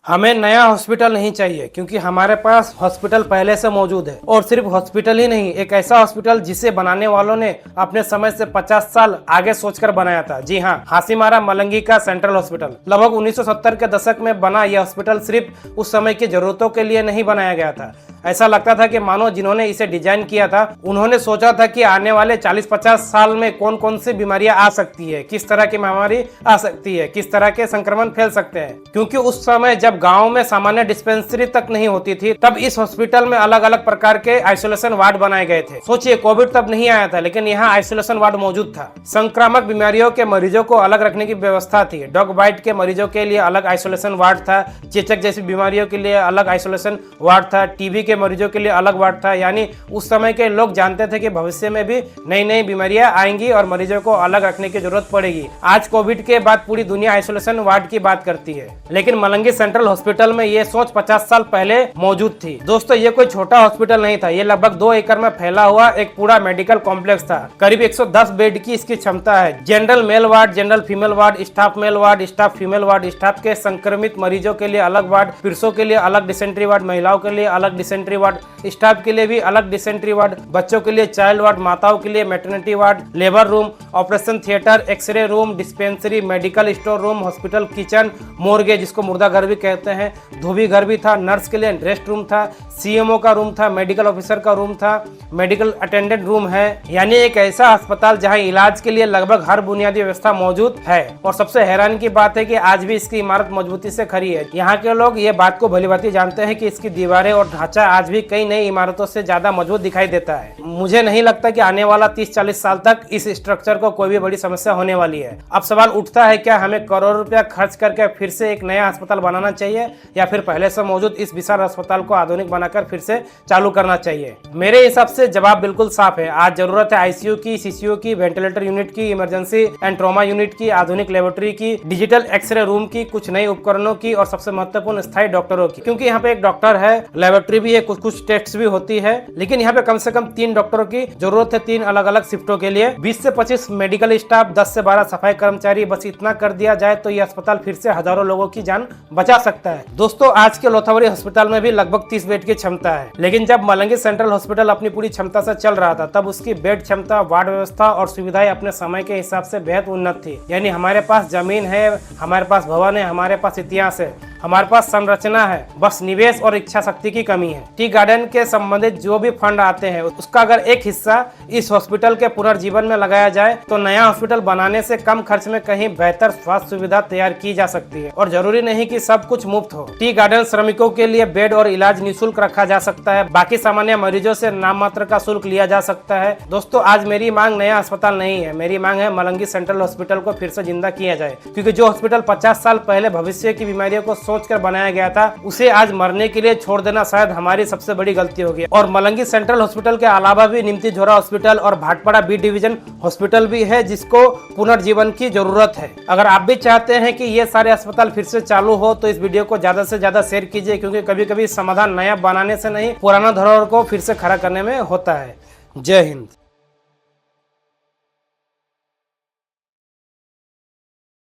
हमें नया हॉस्पिटल नहीं चाहिए क्योंकि हमारे पास हॉस्पिटल पहले से मौजूद है। और सिर्फ हॉस्पिटल ही नहीं, एक ऐसा हॉस्पिटल जिसे बनाने वालों ने अपने समय से 50 साल आगे सोचकर बनाया था। जी हाँ, हासीमारा मलंगी का सेंट्रल हॉस्पिटल। लगभग 1970 के दशक में बना यह हॉस्पिटल सिर्फ उस समय की जरूरतों के लिए नहीं बनाया गया था। ऐसा लगता था कि मानो जिन्होंने इसे डिजाइन किया था उन्होंने सोचा था कि आने वाले 40-50 साल में कौन कौन सी बीमारियां आ सकती है, किस तरह की महामारी आ सकती है, किस तरह के संक्रमण फैल सकते हैं। क्योंकि उस समय जब गांव में सामान्य डिस्पेंसरी तक नहीं होती थी, तब इस हॉस्पिटल में अलग अलग प्रकार के आइसोलेशन वार्ड बनाए गए थे। सोचिए, कोविड तब नहीं आया था लेकिन यहाँ आइसोलेशन वार्ड मौजूद था। संक्रामक बीमारियों के मरीजों को अलग रखने की व्यवस्था थी। डॉग बाइट के मरीजों के लिए अलग आइसोलेशन वार्ड था। चेचक जैसी बीमारियों के लिए अलग आइसोलेशन वार्ड था। टीबी के मरीजों के लिए अलग वार्ड था। यानी उस समय के लोग जानते थे कि भविष्य में भी नई नई बीमारियां आएंगी और मरीजों को अलग रखने की जरूरत पड़ेगी। आज कोविड के बाद पूरी दुनिया आइसोलेशन वार्ड की बात करती है, लेकिन मलंगी सेंट्रल हॉस्पिटल में ये सोच 50 साल पहले मौजूद थी। दोस्तों, ये कोई छोटा हॉस्पिटल नहीं था। ये लगभग 2 एकड़ में फैला हुआ एक पूरा मेडिकल कॉम्प्लेक्स था। करीब 110 बेड की इसकी क्षमता है। General male ward, general female ward, staff male ward, staff female ward, staff के संक्रमित मरीजों के लिए अलग वार्ड, पुरुषों के लिए अलग डिसेंट्री वार्ड, महिलाओं के लिए अलग डिसेंट्री वार्ड, स्टाफ के लिए भी अलग डिसेंट्री वार्ड, बच्चों के लिए चाइल्ड वार्ड, माताओं के लिए maternity ward, labour room, operation theatre, x ray room, dispensary, medical store room, hospital kitchen, morgue जिसको मुर्दा घर भी कहते हैं, धोबी घर भी था, नर्स के लिए रेस्ट रूम था, सीएमओ का रूम था, मेडिकल ऑफिसर का रूम था, मेडिकल अटेंडेंट रूम है। यानी एक ऐसा अस्पताल जहां इलाज के लिए लगभग हर बुनियादी व्यवस्था मौजूद है। और सबसे हैरान की बात है कि आज भी इसकी इमारत मजबूती से खड़ी है। यहाँ के लोग ये बात को भलीभांति जानते हैं कि इसकी दीवारें और ढांचा आज भी कई नई इमारतों से ज्यादा मजबूत दिखाई देता है। मुझे नहीं लगता कि आने वाला 30-40 साल तक इस स्ट्रक्चर को कोई भी बड़ी समस्या होने वाली है। अब सवाल उठता है, क्या हमें करोड़ रुपया खर्च करके फिर से एक नया अस्पताल बनाना चाहिए या फिर पहले से मौजूद इस विशाल अस्पताल को आधुनिक बनाकर फिर से चालू करना चाहिए? मेरे हिसाब से जवाब बिल्कुल साफ है। आज जरूरत है आईसीयू की, सीसीयू की, वेंटिलेटर यूनिट की, इमरजेंसी एंड ट्रॉमा यूनिट की, आधुनिक लेबोरेटरी की, डिजिटल एक्सरे रूम की, कुछ नए उपकरणों की और सबसे महत्वपूर्ण स्थायी डॉक्टरों की। क्योंकि यहाँ पे एक डॉक्टर है, लेबोरेटरी भी है, कुछ टेस्ट भी होती है, लेकिन यहाँ पे कम से कम 3 डॉक्टरों की जरूरत है 3 अलग अलग शिफ्टों के लिए। 20 से 25 मेडिकल स्टाफ, 10 से 12 सफाई कर्मचारी। बस इतना कर दिया जाए तो यह अस्पताल फिर से हजारों लोगों की जान बचा सकता है। दोस्तों, आज के लोथावरी अस्पताल में भी लगभग 30 बेड की क्षमता है, लेकिन जब मलंगी सेंट्रल हॉस्पिटल अपनी पूरी क्षमता से चल रहा था तब उसकी बेड क्षमता, वार्ड व्यवस्था और सुविधाएं अपने समय के हिसाब से बेहद उन्नत थी। यानी हमारे पास जमीन है, हमारे पास भवन है, हमारे पास इतिहास है, हमारे पास संरचना है, बस निवेश और इच्छा शक्ति की कमी है। टी गार्डन के संबंधित जो भी फंड आते हैं उसका अगर एक हिस्सा इस हॉस्पिटल के पुनर्जीवन में लगाया जाए तो नया हॉस्पिटल बनाने से कम खर्च में कहीं बेहतर स्वास्थ्य सुविधा तैयार की जा सकती है। और जरूरी नहीं कि सब कुछ मुफ्त हो। टी गार्डन श्रमिकों के लिए बेड और इलाज निःशुल्क रखा जा सकता है। बाकी सामान्य मरीजों से नाम मात्र का शुल्क लिया जा सकता है। दोस्तों, आज मेरी मांग नया अस्पताल नहीं है, मेरी मांग है मलंगी सेंट्रल हॉस्पिटल को फिर से जिंदा किया जाए। क्योंकि जो हॉस्पिटल 50 साल पहले भविष्य की बीमारियों को सोचकर बनाया गया था, उसे आज मरने के लिए छोड़ देना शायद हमारी सबसे बड़ी गलती होगी। और मलंगी सेंट्रल हॉस्पिटल के अलावा भी निमती झोरा हॉस्पिटल और भाटपाड़ा बी डिवीजन हॉस्पिटल भी है जिसको पुनर्जीवन की जरूरत है। अगर आप भी चाहते हैं कि ये सारे अस्पताल फिर से चालू हो तो इस वीडियो को ज्यादा से ज्यादा शेयर कीजिए, क्योंकि कभी कभी समाधान नया बनाने से नहीं, पुराना धरोहर को फिर से खड़ा करने में होता है। जय हिंद।